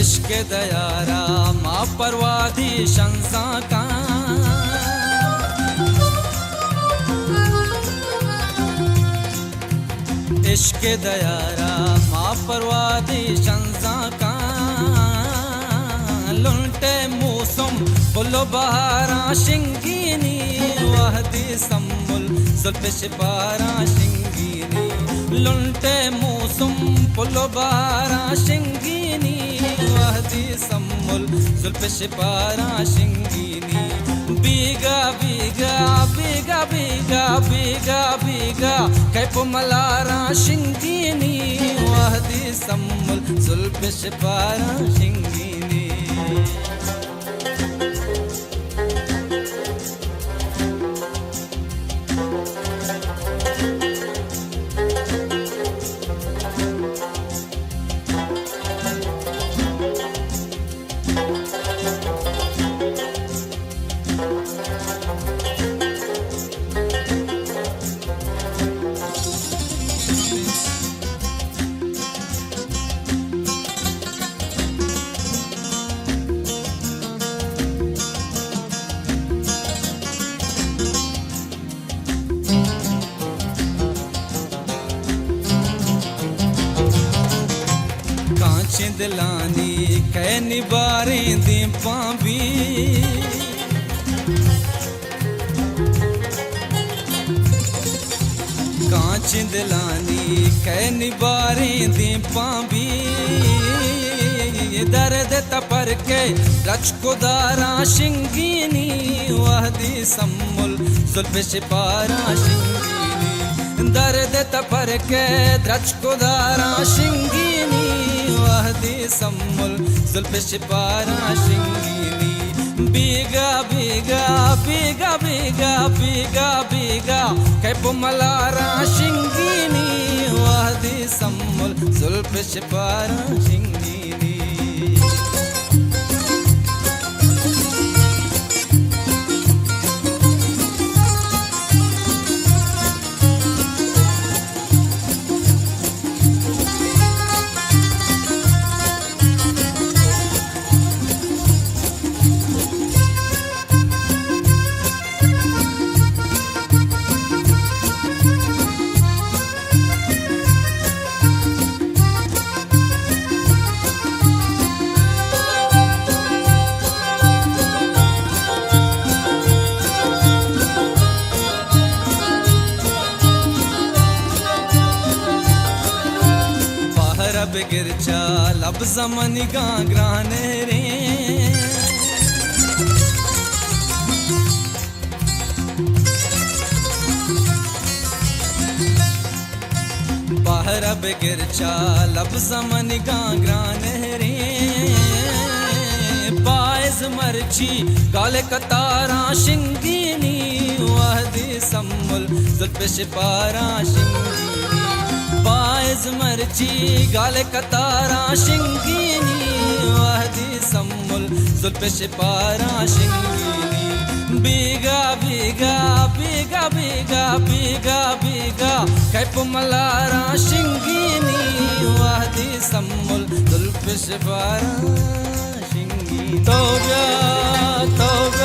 इश्क़ दयारा माँ परवादी शंसा का इश्क़ दयारा माँ परवादी शंसा का लुंटे मौसम बुलो बहारा शिंगीनी वहदी सम्मुल जुल्फ शिपारा शिंगीनी लुंटे मौसम बुलो बहारा शिंगीनी वहदी सम्मुल जुल्फ शिपारा शिंगीनी बीगा बीगा बीगा बीगा बीगा बीगा कैप मलारा शिंगीनी वहदी सम्मुल जुल्फ शिपारा शिंगीनी चिंदलानी कै निबारे दी पांबी चिंदलानी कै निबारे दी पांबी दर्द तपर के रच को दारा शिंगीनी वहदी सम्मुल जुल्फ शिपारा शिंगीनी दर्द तपर के द्रच को दारा शिंगीनी वहदी सम्मुल जुल्फ शिपारा शिंगीनी बीगा बीगा बीगा बीगा बीगा बीगा कैप मलारा शिंगीनी वहदी सम्मुल जुल्फ शिपारा शिंगीनी गिरचा लब जमनी गांग्राने रे बाहर अब गिरचा लब जमनी गांग्राने रे बाइज मर्ची गाले कतारा शिंगीनी वहदी सम्मुल जुल्फ शिपारा शिंगीनी बाइज मर्ची गाले कतारा शिंगीनी वहदी सम्मुल जुल्फ शिपारा शिंगीनी बीगा बीगा बीगा बीगा बीगा बीगा कैप मलारा शिंगीनी वहदी सम्मुल जुल्फ शिपारा शिंगीनी तौबा तौबा